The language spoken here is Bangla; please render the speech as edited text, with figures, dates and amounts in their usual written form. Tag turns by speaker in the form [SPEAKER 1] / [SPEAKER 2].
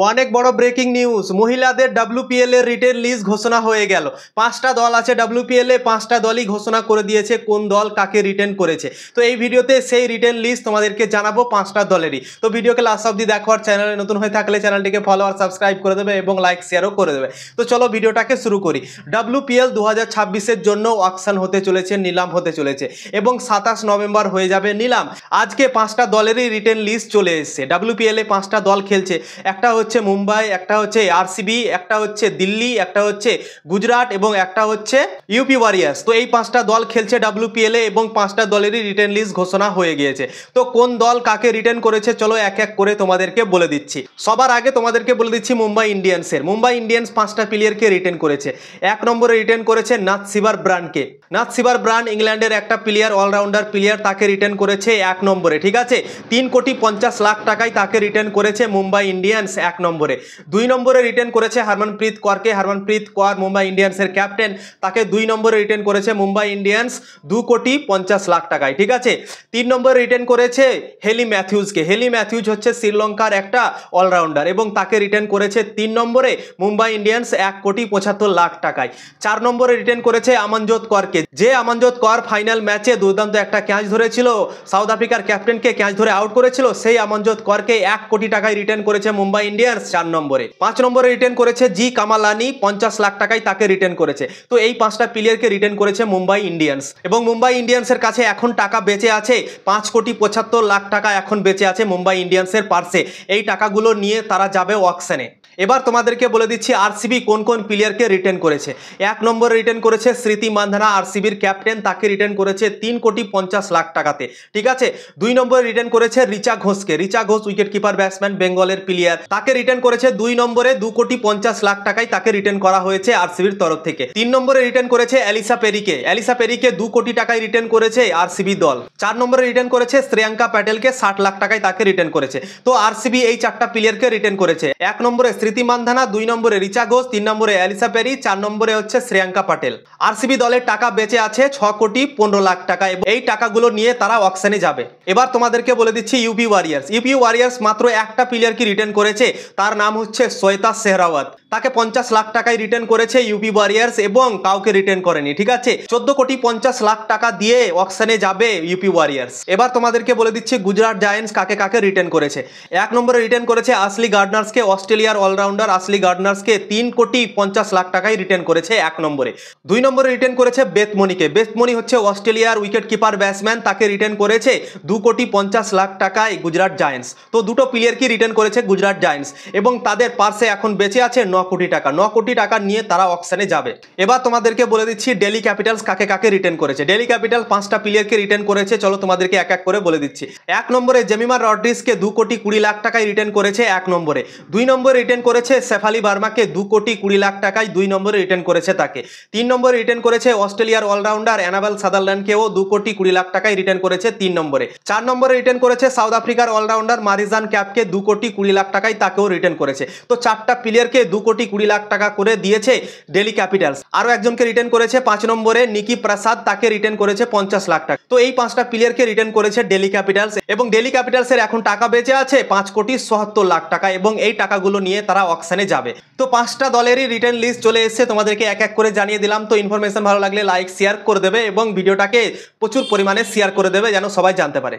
[SPEAKER 1] অনেক বড় ব্রেকিং নিউজ। মহিলাদের WPL এর রিটেন লিস্ট ঘোষণা হয়ে গেল। 5টা দল আছে WPL এ, 5টা দলই ঘোষণা করে দিয়েছে কোন দল কাকে রিটেন করেছে। তো এই ভিডিওতে সেই রিটেন লিস্ট তোমাদেরকে জানাবো 5টা দলেরই। তো ভিডিওকে লাস্ট অবধি দেখো, আর চ্যানেলে নতুন হয়ে থাকলে চ্যানেলটিকে ফলো আর সাবস্ক্রাইব করে দেবে এবং লাইক শেয়ারও করে দেবে। তো চলো ভিডিওটাকে শুরু করি। WPL 2026-এর জন্য অকশন হতে চলেছে, নিলাম হতে চলেছে এবং 27 নভেম্বর হয়ে যাবে নিলাম। আজকে 5টা দলেরই রিটেন লিস্ট চলে এসেছে। WPL এ 5টা দল খেলছে, একটা হচ্ছে মুম্বাই, একটা হচ্ছে RCB, একটা হচ্ছে দিল্লি, একটা হচ্ছে গুজরাট এবং একটা হচ্ছে ইউপি ওয়ারিয়ার্স। তো এই 5টা দল খেলছে WPL এ এবং 5টা দলেরই রিটেন লিস্ট ঘোষণা হয়ে গিয়েছে। তো কোন দল কাকে রিটেন করেছে চলো এক এক করে তোমাদেরকে বলে দিচ্ছি। সবার আগে তোমাদেরকে বলে দিচ্ছি মুম্বাই ইন্ডিয়ান্সের। মুম্বাই ইন্ডিয়ান্স 5টা প্লেয়ারকে রিটেন করেছে। 1 নম্বরে রিটেন করেছে নাথসিবার ব্রানকে। নাথসিবার ব্রান ইংল্যান্ডের একটা প্লেয়ার, অলরাউন্ডার প্লেয়ার, তাকে রিটেন করেছে 1 নম্বরে। ঠিক আছে, 3,50,00,000 টাকায় তাকে রিটেন করেছে মুম্বাই ইন্ডিয়ান্স 1 নম্বরে। 2 নম্বরে রিটেন করেছে হারমনপ্রীত কৌরকে। হারমনপ্রীত কৌর মুম্বাই ইন্ডিয়ান্সের ক্যাপ্টেন, তাকে 2 নম্বরে রিটেন করেছে মুম্বাই ইন্ডিয়ান্স 2,50,00,000 টাকায়। ঠিক আছে, 3 নম্বরে রিটেন করেছে হেলি ম্যাথিউজকে। হেলি ম্যাথিউজ হচ্ছে শ্রীলঙ্কার একটা অলরাউন্ডার এবং তাকে রিটেন করেছে 3 নম্বরে মুম্বাই ইন্ডিয়ান্স 1,75,00,000 টাকায়। 4 নম্বরে রিটেন করেছে আমনজোত কৌরকে। যে আমনজোত কৌর ফাইনাল ম্যাচে দুর্দান্ত একটা ক্যাচ ধরেছিল, সাউথ আফ্রিকার ক্যাপ্টেনকে ক্যাচ ধরে আউট করেছিল, সেই আমনজোত কৌরকে 1 কোটি টাকায় রিটেন করেছে মুম্বাই ইন্ডিয়ান্স 4 নম্বরে। 5 নম্বরে রিটেন করেছে জি কামালানি, 50,00,000 টাকায় তাকে রিটেন করেছে। তো এই 5টা প্লেয়ারকে রিটেন করেছে মুম্বাই ইন্ডিয়ান্স এবং মুম্বাই ইন্ডিয়ান্সের কাছে এখন টাকা বেঁচে আছে 5,75,00,000 টাকা এখন বেঁচে আছে মুম্বাই ইন্ডিয়ান্সের পার্সে। এই টাকাগুলো নিয়ে তারা যাবে অকশনে। এবার তোমাদেরকে বলে দিচ্ছি RCB কোন কোন প্লেয়ারকে রিটেন করেছে। 1 নম্বরে রিটেন করেছে স্মৃতি মান্ধানা, RCBর ক্যাপ্টেন, তাকে রিটেন করেছে 3,50,00,000 টাকাতে। ঠিক আছে, 2 নম্বরে রিটেন করেছে রিচা ঘোষকে। Richa Ghosh wicket keeper batsman, বেঙ্গলের প্লেয়ার, তাকে রিটেন করেছে 2 নম্বরে 2,50,00,000 টাকায় তাকে রিটেন করা হয়েছে RCBর তরফ থেকে। 3 নম্বরে রিটেন করেছে এলিসা পেরিকে। এলিসা পেরিকে 2 কোটি টাকায় রিটেন করেছে RCB দল। 4 নম্বরে রিটেন করেছে শ্রেয়াঙ্কা প্যাটেলকে, 60,00,000 টাকায় তাকে রিটেন করেছে। তো RCB এই 4টা প্লেয়ারকে রিটেন করেছে। 1 নম্বরে স্মৃতি মান্ধানা, 2 নম্বরে রিচা ঘোষ, 3 নম্বরে এলিসা পেরি, 4 নম্বরে হচ্ছে শ্রেয়াঙ্কা প্যাটেল। RCB দলের টাকা বেঁচে আছে 6,15,00,000 টাকা এবং এই টাকাগুলো নিয়ে তারা অকশনে যাবে। এবার তোমাদেরকে বলে দিচ্ছি ইউপি ওয়ারিয়ার্স। ইউপি ওয়ারিয়ার্স মাত্র একটা প্লেয়ারকে রিটেন করেছে, তার নাম হচ্ছে শ্বেতা শেহরাওয়াত। তাকে 50,00,000 টাকায় রিটেন করেছে ইউপি ওয়ারিয়ার্স এবং কাউকে রিটেন করেনি। ঠিক আছে, 14,50,00,000 টাকা দিয়ে অকশনে যাবে ইউপি ওয়ারিয়ার্স। এবার তোমাদেরকে বলে দিচ্ছি গুজরাট জায়ান্টস কাকে কাকে রিটেন করেছে। 1 নম্বরে রিটেন করেছে আসলি গার্ডনার্সকে, অস্ট্রেলিয়ার অলরাউন্ডার আসলি গার্ডনার্সকে 3,50,00,000 টাকায় রিটেন করেছে 1 নম্বরে। 2 নম্বরে রিটেন করেছে বেথমনিকে। বেথমনি হচ্ছে অস্ট্রেলিয়ার উইকেট কিপার ব্যাটসম্যান, তাকে রিটেন করেছে 2,50,00,000 টাকায় গুজরাট জায়ান্টস। তো দুটো প্লেয়ারকে রিটেন করেছে গুজরাট জায়ান্টস এবং তাদের পার্সে এখন বেঁচে আছে 9 কোটি টাকা। 9 কোটি টাকা নিয়ে তারা অকশনে যাবে। এবার তোমাদেরকে বলে দিচ্ছি দিল্লি ক্যাপিটালস কাকে কাকে রিটেন করেছে। দিল্লি ক্যাপিটাল 5টা প্লেয়ারকে রিটেন করেছে, চলো তোমাদেরকে এক এক করে বলে দিচ্ছি। 1 নম্বরে জেমিমা রড্রিগসকে 2,20,00,000 টাকায় রিটেন করেছে 1 নম্বরে। 2 নম্বরে রিটেন করেছে শেফালি ভার্মাকে 2,20,00,000 টাকায় 2 নম্বরে রিটেন করেছে তাকে। 3 নম্বরে রিটেন করেছে অস্ট্রেলিয়ার অলরাউন্ডার অ্যানাবেল সাদারল্যান্ডকেও 2,20,00,000 টাকায় রিটেন করেছে 3 নম্বরে। 4 নম্বরে রিটেন করেছে সাউথ আফ্রিকার অলরাউন্ডার মারিজান ক্যাপকে 2,20,00,000 টাকায় তাকেও রিটেন করেছে। তো 4টা প্লেয়ারকে 2,20,00,000 টাকা করে দিয়েছে দিল্লি ক্যাপিটালস। আরও একজনকে রিটেন করেছে 5 নম্বরে নিকি প্রসাদ, তাকে রিটেন করেছে 50,00,000 টাকা। তো এই 5টা প্লেয়ারকে রিটেন করেছে দিল্লি ক্যাপিটালস এবং দিল্লি ক্যাপিটালসের এখন টাকা বেঁচে আছে 5,70,00,000 টাকা এবং এই টাকাগুলো নিয়ে তারা অকশনে যাবে। তো 5টা দলেরই রিটেন লিস্ট চলে এসেছে, তোমাদেরকে এক এক করে জানিয়ে দিলাম। তো ইনফরমেশন ভালো লাগলে লাইক শেয়ার করে দেবে এবং ভিডিওটাকে প্রচুর পরিমাণে শেয়ার করে দেবে যেন সবাই জানতে পারে।